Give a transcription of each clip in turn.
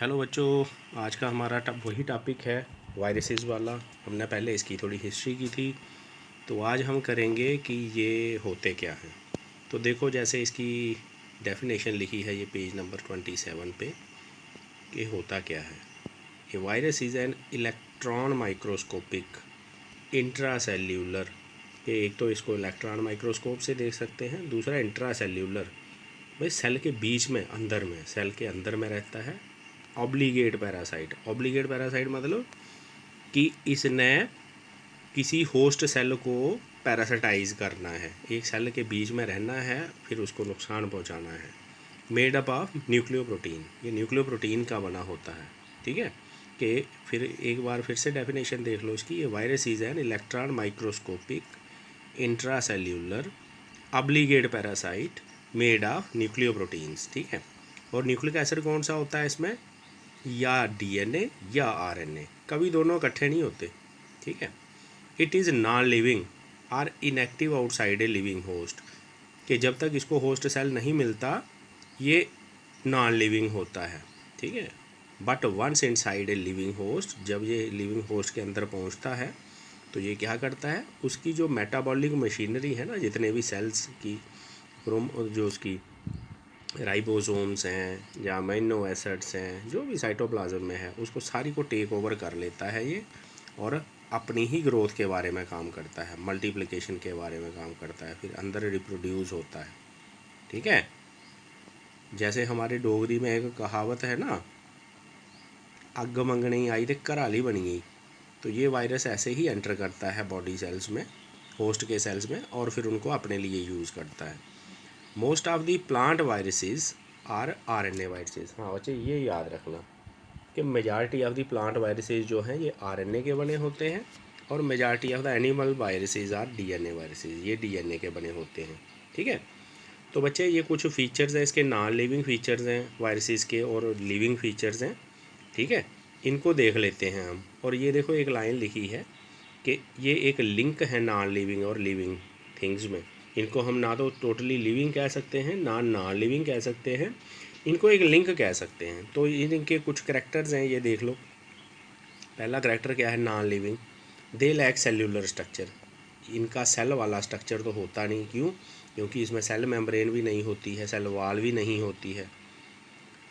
Hello बच्चों, आज का हमारा वही टॉपिक है वायरसेस वाला। हमने पहले इसकी थोड़ी हिस्ट्री की थी, तो आज हम करेंगे कि ये होते क्या हैं। तो देखो, जैसे इसकी डेफिनेशन लिखी है ये पेज नंबर 27 पे कि होता क्या है। A virus is an electron microscopic intracellular. ये एक तो इसको इलेक्ट्रॉन माइक्रोस्कोप से देख सकते हैं, दूसरा इंट्रासेल्यूलर, भाई सेल के बीच में, अंदर में, सेल के अंदर में रहता है। ऑब्लिगेट पैरासाइट, ऑब्लिगेट पैरासाइट मतलब कि इसने किसी होस्ट सेल को पैरासाइटाइज करना है, एक सेल के बीच में रहना है, फिर उसको नुकसान पहुंचाना है। Made up of nucleo protein, ये न्यूक्लियो प्रोटीन का बना होता है। ठीक है, कि फिर एक बार फिर से डेफिनेशन देख लो इसकी। ये virus is an electron microscopic intracellular obligate parasite made of nucleo proteins. ठीक है, और न्यूक्लिक एसिड कौन सा होता है इसमें, या डीएनए या आरएनए, कभी दोनों इकट्ठे नहीं होते। ठीक है, it is non living or inactive outside a living host, कि जब तक इसको होस्ट सेल नहीं मिलता ये नॉन लिविंग होता है। ठीक है, but once inside a living host, जब ये लिविंग होस्ट के अंदर पहुंचता है तो ये क्या करता है, उसकी जो मेटाबॉलिक मशीनरी है ना, जितने भी सेल्स की जो उसकी राइबोसोम्स हैं या अमीनो एसिड्स हैं, जो भी साइटोप्लाज्म में है, उसको सारी को टेक ओवर कर लेता है ये, और अपनी ही ग्रोथ के बारे में काम करता है, मल्टीप्लिकेशन के बारे में काम करता है, फिर अंदर रिप्रोड्यूस होता है। ठीक है, जैसे हमारे डोगरी में एक कहावत है ना, अग मंगनी आई तो घराली बनी गई। तो ये वायरस ऐसे ही एंटर करता है बॉडी सेल्स में, होस्ट के सेल्स में, और फिर उनको अपने लिए यूज़ करता है। Most of the plant viruses are RNA viruses. हाँ बच्चे, ये याद रखना कि majority of the plant viruses जो हैं ये आरएनए के बने होते हैं, और majority of the animal viruses are DNA viruses, ये डीएनए के बने होते हैं। ठीक है, तो बच्चे ये कुछ फीचर्स हैं इसके, नॉन लिविंग फीचर्स हैं वायरसेस के और लिविंग फीचर्स हैं। ठीक है, इनको देख लेते हैं हम। और ये देखो एक लाइन लिखी है कि ये एक लिंक है नॉन लिविंग और लिविंग थिंग्स में। इनको हम ना तो टोटली लिविंग कह सकते हैं, ना नॉन लिविंग कह सकते हैं, इनको एक लिंक कह सकते हैं। तो इनके कुछ करैक्टर्स हैं, ये देख लो। पहला करैक्टर क्या है, non living, they lack cellular structure. इनका सेल वाला स्ट्रक्चर तो होता नहीं, क्यों, क्योंकि इसमें सेल मेम्ब्रेन भी नहीं होती है, सेल वॉल भी नहीं होती है।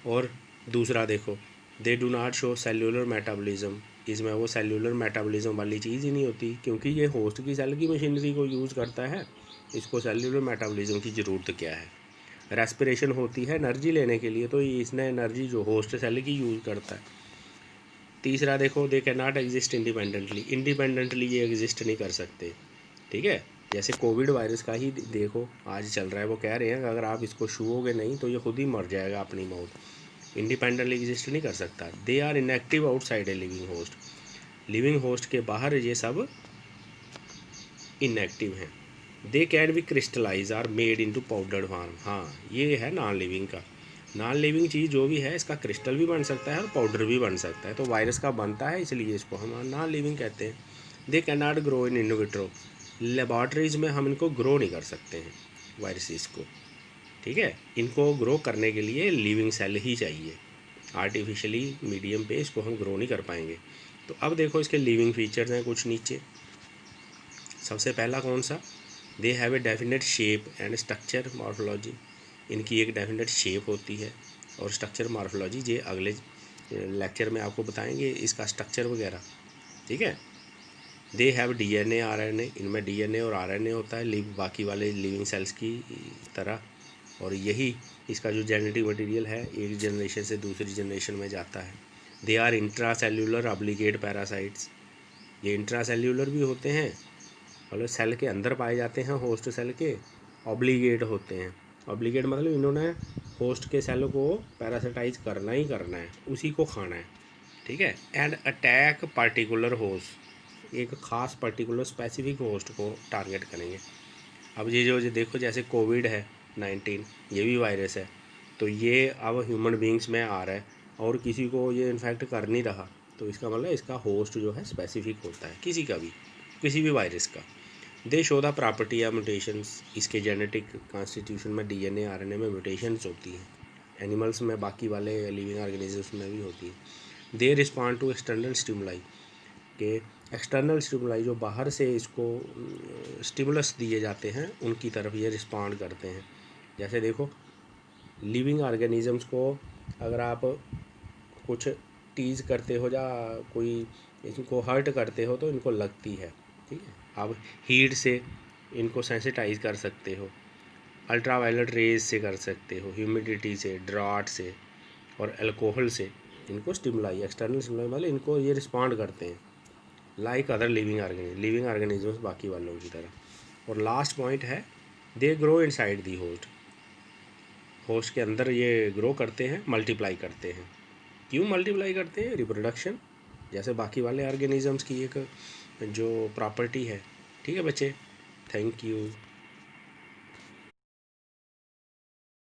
और दूसरा देखो, they do not show cellular metabolism, इसमें वो सेल्यूलर मेटाबॉलिज्म वाली चीज़ ही नहीं होती, क्योंकि ये होस्ट की सेल की मशीनरी को यूज़ करता है, इसको सेल्यूलर मेटाबॉलिज्म की ज़रूरत क्या है। रेस्पिरेशन होती है एनर्जी लेने के लिए, तो इसने एनर्जी जो होस्ट सेल की यूज़ करता है। तीसरा देखो, they can not exist independently, independently ये एग्जिस्ट नहीं कर सकते। ठीक है, जैसे कोविड वायरस का ही देखो आज चल रहा है, वो कह रहे हैं कि अगर आप इसको छूओगे नहीं तो ये खुद ही मर जाएगा अपनी मौत। इंडिपेंडेंटली एग्जिस्ट नहीं कर सकता। They are inactive outside a living host, living host के बाहर ये सब इनएक्टिव हैं। They can be crystallize or made into powdered form. हाँ, ये है नॉन लिविंग का। नॉन लिविंग चीज़ जो भी है इसका क्रिस्टल भी बन सकता है और पाउडर भी बन सकता है, तो वायरस का बनता है, इसलिए इसको हम नॉन लिविंग कहते हैं। They can not grow in vitro, laboratories में हम इनको ग्रो नहीं कर सकते हैं वायरसेस को। ठीक है, इनको ग्रो करने के लिए लिविंग सेल ही चाहिए, आर्टिफिशियली मीडियम पे इसको हम ग्रो नहीं कर पाएंगे। तो अब देखो इसके लिविंग फीचर्स हैं कुछ नीचे। सबसे पहला कौन सा, they have a definite shape and structure morphology, इनकी एक डेफिनेट शेप होती है और स्ट्रक्चर मॉर्फोलॉजी, ये अगले लेक्चर में आपको बताएंगे इसका स्ट्रक्चर वगैरह। ठीक है, दे हैव डीएनए आरएनए, इनमें डीएनए और आरएनए होता है लिव बाकी वाले लिविंग सेल्स की तरह, और यही इसका जो जेनेटिक मटेरियल है एक जनरेशन से दूसरी जनरेशन में जाता है। They are intracellular obligate parasites, ये इंट्रा सेल्यूलर भी होते हैं, मतलब सेल के अंदर पाए जाते हैं, होस्ट सेल के, ऑब्लिगेट होते हैं। ऑब्लिगेट मतलब इन्होंने होस्ट के सेल को पैरासाइटाइज करना ही करना है, उसी को खाना है। ठीक है, एंड अटैक पार्टिकुलर होस्ट, एक ख़ास पर्टिकुलर स्पेसिफिक होस्ट को टारगेट करेंगे। अब ये जो देखो, जैसे कोविड है 19, ये भी वायरस है, तो ये अब ह्यूमन बींग्स में आ रहा है और किसी को ये इन्फेक्ट कर नहीं रहा, तो इसका मतलब इसका होस्ट जो है स्पेसिफिक होता है, किसी का भी, किसी भी वायरस का। दे शो द प्रॉपर्टी या म्यूटेशंस, इसके जेनेटिक कॉन्स्टिट्यूशन में डीएनए आरएनए में म्यूटेशंस होती हैं। एनिमल्स में, बाकी वाले लिविंग ऑर्गेनिजम्स में भी होती है। They respond to external stimuli, के एक्सटर्नल स्टिमुलाई जो बाहर से इसको स्टिमुलस दिए जाते हैं उनकी तरफ ये रिस्पॉन्ड करते हैं। जैसे देखो लिविंग ऑर्गेनिजम्स को अगर आप कुछ टीज़ करते हो या कोई इनको हर्ट करते हो तो इनको लगती है, ठीक है। आप हीट से इनको सेंसिटाइज कर सकते हो, अल्ट्रावायलेट रेज से कर सकते हो, ह्यूमिडिटी से, ड्राट से और अल्कोहल से इनको स्टिमुलाई, एक्सटर्नल स्टिमुलाई मतलब इनको ये रिस्पॉन्ड करते हैं लाइक अदर लिविंग ऑर्गेनिजम्स बाकी वालों की तरह। और लास्ट पॉइंट है they grow inside the host, host के अंदर ये ग्रो करते हैं, मल्टीप्लाई करते हैं। क्यों मल्टीप्लाई करते हैं? रिप्रोडक्शन, जैसे बाकी वाले ऑर्गेनिजम्स की एक जो प्रॉपर्टी है। ठीक है बच्चे, थैंक यू।